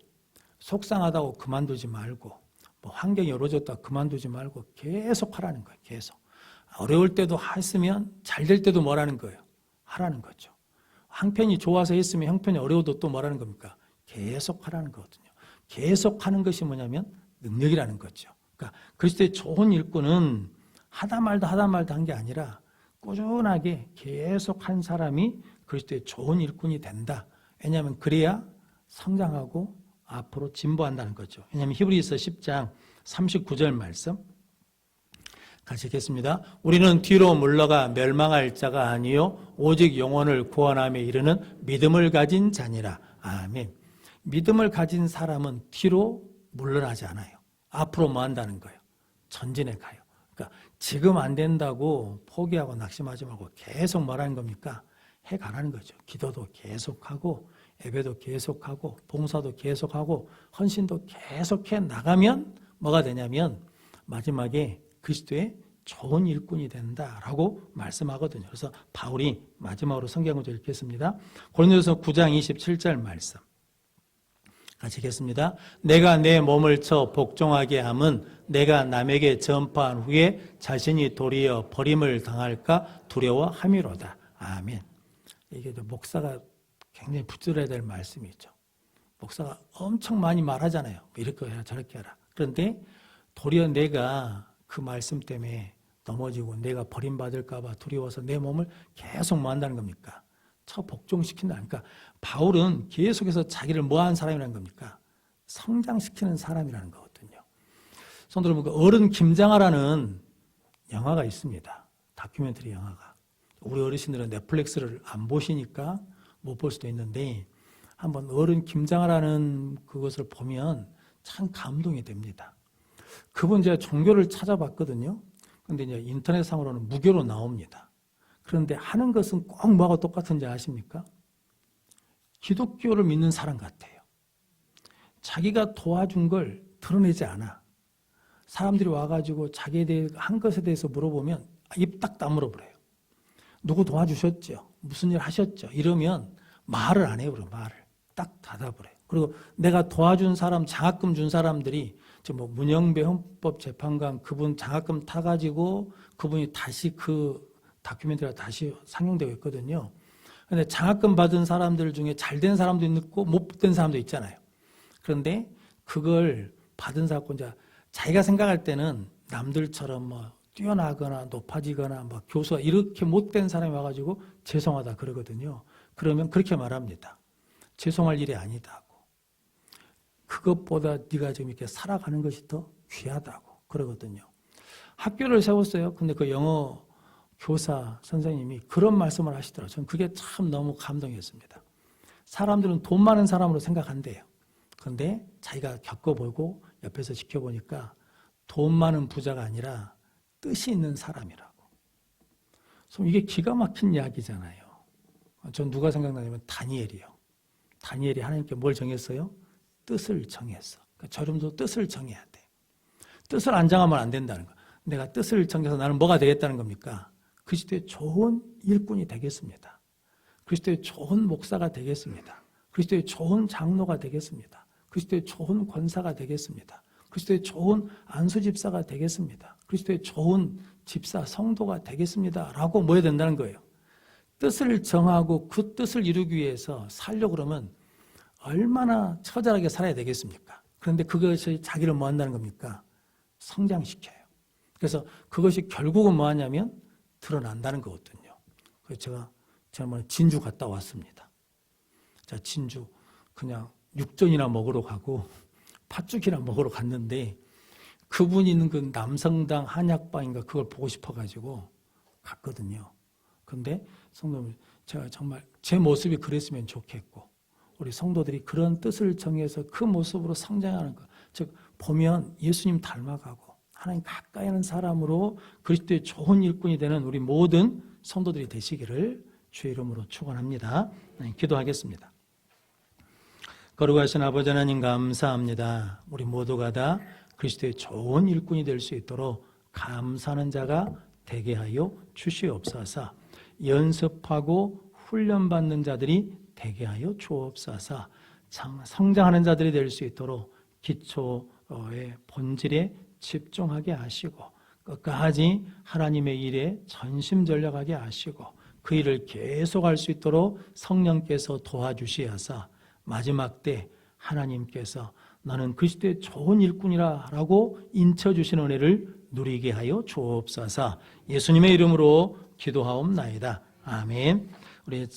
속상하다고 그만두지 말고, 뭐 환경이 어려졌다 그만두지 말고 계속 하라는 거예요. 계속. 어려울 때도 했으면 잘 될 때도 뭐라는 거예요? 하라는 거죠. 한편이 좋아서 했으면 형편이 어려워도 또 뭐라는 겁니까? 계속 하라는 거거든요. 계속 하는 것이 뭐냐면 능력이라는 거죠. 그러니까 그리스도의 좋은 일꾼은 하다 말다 한 게 아니라 꾸준하게 계속 한 사람이 그리스도의 좋은 일꾼이 된다. 왜냐하면 그래야 성장하고 앞으로 진보한다는 거죠. 왜냐하면 히브리서 10장 39절 말씀 같이 읽겠습니다. 우리는 뒤로 물러가 멸망할 자가 아니요 오직 영혼을 구원함에 이르는 믿음을 가진 자니라. 아멘. 믿음을 가진 사람은 뒤로 물러나지 않아요. 앞으로 뭐 한다는 거예요? 전진해 가요. 그러니까 지금 안 된다고 포기하고 낙심하지 말고 계속 뭐라는 겁니까? 해가라는 거죠. 기도도 계속하고 예배도 계속하고 봉사도 계속하고 헌신도 계속해 나가면 뭐가 되냐면 마지막에 그리스도의 좋은 일꾼이 된다라고 말씀하거든요. 그래서 바울이 마지막으로 성경을 읽겠습니다. 고린도서 9장 27절 말씀 같이 읽겠습니다. 내가 내 몸을 쳐 복종하게 함은 내가 남에게 전파한 후에 자신이 도리어 버림을 당할까 두려워함이로다. 아멘. 이게 목사가 굉장히 붙들어야 될 말씀이죠. 목사가 엄청 많이 말하잖아요. 이렇게 해라 저렇게 해라. 그런데 도리어 내가 그 말씀 때문에 넘어지고 내가 버림받을까 봐 두려워서 내 몸을 계속 뭐 한다는 겁니까? 복종시킨다. 그러니까 바울은 계속해서 자기를 뭐 하는 사람이라는 겁니까? 성장시키는 사람이라는 거거든요. 성도 여러분, 어른 김장하라는 영화가 있습니다. 다큐멘터리 영화가. 우리 어르신들은 넷플릭스를 안 보시니까 못 볼 수도 있는데 한번 어른 김장하라는 그것을 보면 참 감동이 됩니다. 그분 제가 종교를 찾아봤거든요. 그런데 이제 인터넷상으로는 무교로 나옵니다. 그런데 하는 것은 꼭 뭐하고 똑같은지 아십니까? 기독교를 믿는 사람 같아요. 자기가 도와준 걸 드러내지 않아. 사람들이 와가지고 자기에 대해 한 것에 대해서 물어보면 입 딱 다물어버려요. 누구 도와주셨죠? 무슨 일 하셨죠? 이러면 말을 안 해요. 말을 딱 닫아버려요. 그리고 내가 도와준 사람, 장학금 준 사람들이 뭐 문영배 헌법재판관 그분 장학금 타가지고 그분이 다시 그 다큐멘터리가 다시 상영되고 있거든요. 그런데 장학금 받은 사람들 중에 잘된 사람도 있고 못된 사람도 있잖아요. 그런데 그걸 받은 사람, 이제 자기가 생각할 때는 남들처럼 뭐 뛰어나거나 높아지거나 뭐 교수가 이렇게 못된 사람이 와가지고 죄송하다 그러거든요. 그러면 그렇게 말합니다. 죄송할 일이 아니다고. 그것보다 네가 지금 이렇게 살아가는 것이 더 귀하다고 그러거든요. 학교를 세웠어요. 근데 그 영어 교사 선생님이 그런 말씀을 하시더라고요. 저는 그게 참 너무 감동이었습니다. 사람들은 돈 많은 사람으로 생각한대요. 그런데 자기가 겪어보고 옆에서 지켜보니까 돈 많은 부자가 아니라 뜻이 있는 사람이라고. 그래서 이게 기가 막힌 이야기잖아요. 전 누가 생각나냐면 다니엘이요. 다니엘이 하나님께 뭘 정했어요? 뜻을 정했어. 그러니까 저름도 뜻을 정해야 돼. 뜻을 안 정하면 안 된다는 거야. 내가 뜻을 정해서 나는 뭐가 되겠다는 겁니까? 그리스도의 좋은 일꾼이 되겠습니다. 그리스도의 좋은 목사가 되겠습니다. 그리스도의 좋은 장로가 되겠습니다. 그리스도의 좋은 권사가 되겠습니다. 그리스도의 좋은 안수집사가 되겠습니다. 그리스도의 좋은 집사, 성도가 되겠습니다. 라고 뭐 해야 된다는 거예요. 뜻을 정하고 그 뜻을 이루기 위해서 살려고 그러면 얼마나 처절하게 살아야 되겠습니까? 그런데 그것이 자기를 뭐 한다는 겁니까? 성장시켜요. 그래서 그것이 결국은 뭐 하냐면 드러난다는 거거든요. 그래서 제가 지난번에 진주 갔다 왔습니다. 자, 진주 그냥 육전이나 먹으러 가고 팥죽이나 먹으러 갔는데 그분이 있는 그 남성당 한약방인가 그걸 보고 싶어가지고 갔거든요. 근데 성도님, 제가 정말 제 모습이 그랬으면 좋겠고 우리 성도들이 그런 뜻을 정해서 그 모습으로 성장하는 것, 즉 보면 예수님 닮아가고 하나님 가까이 하는 사람으로 그리스도의 좋은 일꾼이 되는 우리 모든 성도들이 되시기를 주의 이름으로 축원합니다. 기도하겠습니다. 거룩하신 아버지 하나님 감사합니다. 우리 모두가 다 그리스도의 좋은 일꾼이 될 수 있도록 감사하는 자가 되게 하여 주시옵소서. 연습하고 훈련받는 자들이 되게 하여 주옵소서. 성장하는 자들이 될 수 있도록 기초의 본질에 집중하게 하시고 끝까지 하나님의 일에 전심전력하게 하시고 그 일을 계속할 수 있도록 성령께서 도와주시어서 마지막 때 하나님께서 나는 그리스도의 좋은 일꾼이라 라고 인쳐주신 은혜를 누리게 하여 주옵소서. 예수님의 이름으로 기도하옵나이다. 아멘. 우리